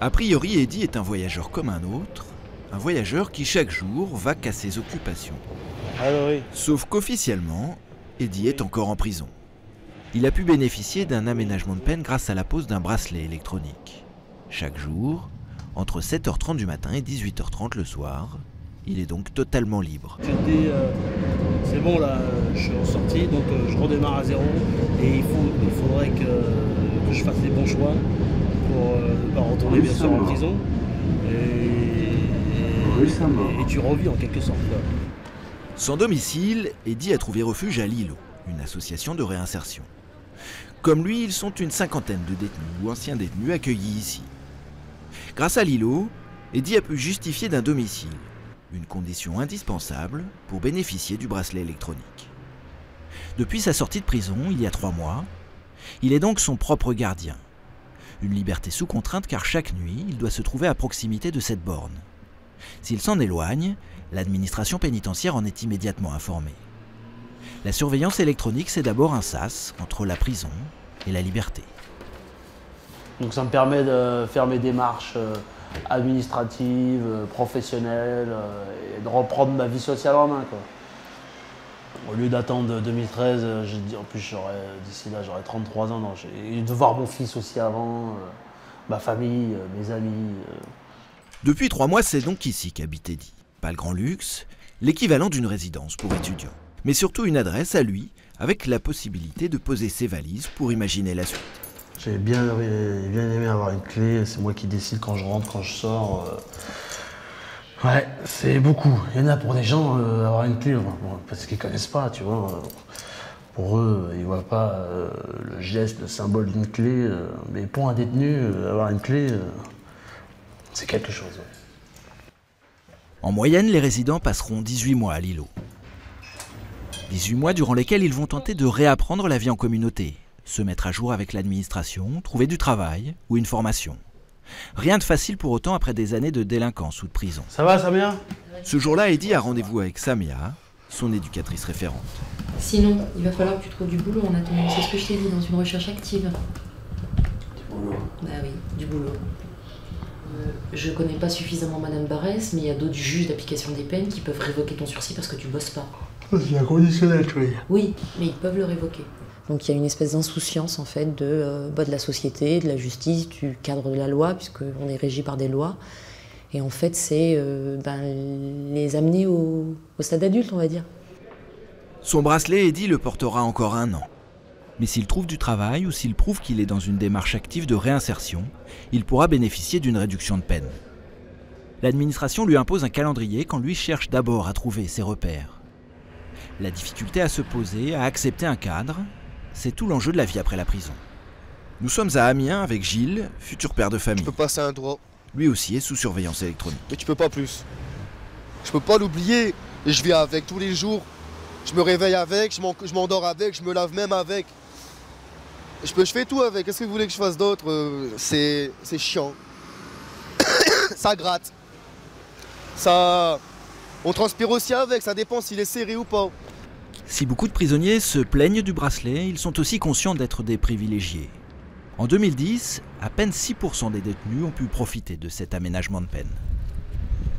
A priori, Eddy est un voyageur comme un autre, un voyageur qui chaque jour va qu'à ses occupations. Alors oui. Sauf qu'officiellement, Eddy est encore en prison. Il a pu bénéficier d'un aménagement de peine grâce à la pose d'un bracelet électronique. Chaque jour, entre 7h30 du matin et 18h30 le soir, il est donc totalement libre. Je te dis, c'est bon là, je suis en sortie, donc je redémarre à zéro et il faudrait que je fasse les bons choix pour ne pas retourner bien sûr en prison. Et tu revis en quelque sorte. Quoi. Sans domicile, Eddy a trouvé refuge à Lilo, une association de réinsertion. Comme lui, ils sont une cinquantaine de détenus ou anciens détenus accueillis ici. Grâce à Lilo, Eddy a pu justifier d'un domicile, une condition indispensable pour bénéficier du bracelet électronique. Depuis sa sortie de prison, il y a 3 mois, il est donc son propre gardien. Une liberté sous contrainte car chaque nuit, il doit se trouver à proximité de cette borne. S'il s'en éloigne, l'administration pénitentiaire en est immédiatement informée. La surveillance électronique, c'est d'abord un sas entre la prison et la liberté. Donc ça me permet de faire mes démarches administratives, professionnelles, et de reprendre ma vie sociale en main. Quoi. Au lieu d'attendre 2013, en plus d'ici là j'aurai 33 ans, non, et de voir mon fils aussi avant, ma famille, mes amis. Depuis 3 mois, c'est donc ici qu'habite Eddy. Pas le grand luxe, l'équivalent d'une résidence pour étudiants. Mais surtout une adresse à lui, avec la possibilité de poser ses valises pour imaginer la suite. J'ai bien aimé avoir une clé, c'est moi qui décide quand je rentre, quand je sors. Ouais, c'est beaucoup. Il y en a pour des gens, avoir une clé, parce qu'ils connaissent pas, tu vois. Pour eux, ils voient pas le geste, le symbole d'une clé. Mais pour un détenu, avoir une clé, c'est quelque chose. Ouais. En moyenne, les résidents passeront 18 mois à Lilo. 18 mois durant lesquels ils vont tenter de réapprendre la vie en communauté, se mettre à jour avec l'administration, trouver du travail ou une formation. Rien de facile pour autant après des années de délinquance ou de prison. Ça va, Samia? Ce jour-là, Eddy a rendez-vous avec Samia, son éducatrice référente. Sinon, il va falloir que tu trouves du boulot en attendant. C'est ce que je t'ai dit, dans une recherche active. Du boulot? Bah oui, du boulot. Je connais pas suffisamment Madame Barès, mais il y a d'autres juges d'application des peines qui peuvent révoquer ton sursis parce que tu bosses pas. C'est inconditionnel, tu veux dire. Oui, mais ils peuvent le révoquer. Donc il y a une espèce d'insouciance en fait de la société, de la justice, du cadre de la loi, puisqu'on est régi par des lois. Et en fait, c'est les amener au stade adulte, on va dire. Son bracelet, Eddy le portera encore 1 an. Mais s'il trouve du travail ou s'il prouve qu'il est dans une démarche active de réinsertion, il pourra bénéficier d'une réduction de peine. L'administration lui impose un calendrier quand lui cherche d'abord à trouver ses repères. La difficulté à se poser, à accepter un cadre, c'est tout l'enjeu de la vie après la prison. Nous sommes à Amiens avec Gilles, futur père de famille. Je peux passer un droit. Lui aussi est sous surveillance électronique. Mais tu peux pas plus. Je peux pas l'oublier. Et je vis avec tous les jours. Je me réveille avec, je m'endors avec, je me lave même avec. Je fais tout avec. Qu'est-ce que vous voulez que je fasse d'autre? C'est chiant. Ça gratte. Ça... On transpire aussi avec, ça dépend s'il est serré ou pas. Si beaucoup de prisonniers se plaignent du bracelet, ils sont aussi conscients d'être des privilégiés. En 2010, à peine 6% des détenus ont pu profiter de cet aménagement de peine.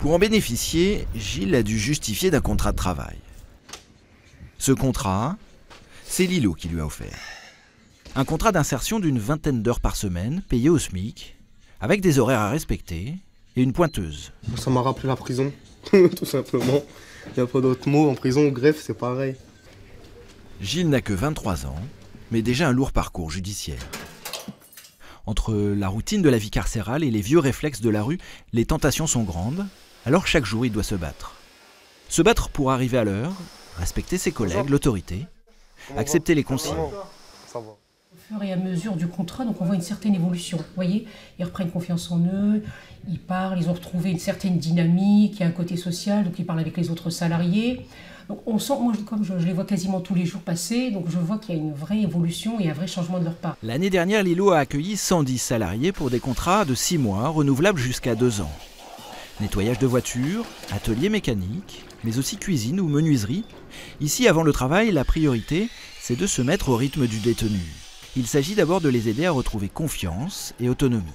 Pour en bénéficier, Gilles a dû justifier d'un contrat de travail. Ce contrat, c'est Lilo qui lui a offert. Un contrat d'insertion d'une 20aine d'heures par semaine, payé au SMIC, avec des horaires à respecter et une pointeuse. Ça m'a rappelé la prison, tout simplement. Il n'y a pas d'autre mot, en prison, au greffe, c'est pareil. Gilles n'a que 23 ans, mais déjà un lourd parcours judiciaire. Entre la routine de la vie carcérale et les vieux réflexes de la rue, les tentations sont grandes, alors chaque jour il doit se battre. Se battre pour arriver à l'heure, respecter ses collègues, l'autorité, accepter les consignes. Ça va. Au fur et à mesure du contrat, donc on voit une certaine évolution. Vous voyez, ils reprennent confiance en eux, ils parlent, ils ont retrouvé une certaine dynamique, il y a un côté social, donc ils parlent avec les autres salariés. Donc on sent, moi comme je les vois quasiment tous les jours passer, donc je vois qu'il y a une vraie évolution et un vrai changement de leur part. L'année dernière, Lilo a accueilli 110 salariés pour des contrats de 6 mois, renouvelables jusqu'à 2 ans. Nettoyage de voitures, atelier mécanique, mais aussi cuisine ou menuiserie. Ici, avant le travail, la priorité, c'est de se mettre au rythme du détenu. Il s'agit d'abord de les aider à retrouver confiance et autonomie.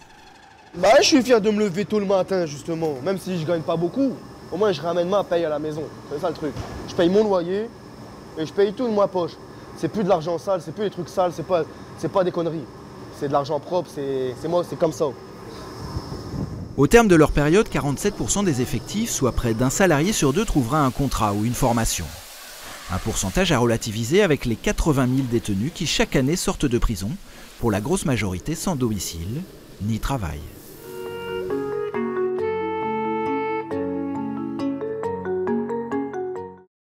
Bah, je suis fier de me lever tôt le matin, justement. Même si je gagne pas beaucoup, au moins je ramène ma paye à la maison. C'est ça le truc. Je paye mon loyer et je paye tout de ma poche. C'est plus de l'argent sale, c'est plus des trucs sales, c'est pas des conneries. C'est de l'argent propre, c'est moi, c'est comme ça. Au terme de leur période, 47% des effectifs, soit près d'un salarié sur deux, trouvera un contrat ou une formation. Un pourcentage à relativiser avec les 80 000 détenus qui chaque année sortent de prison, pour la grosse majorité sans domicile ni travail.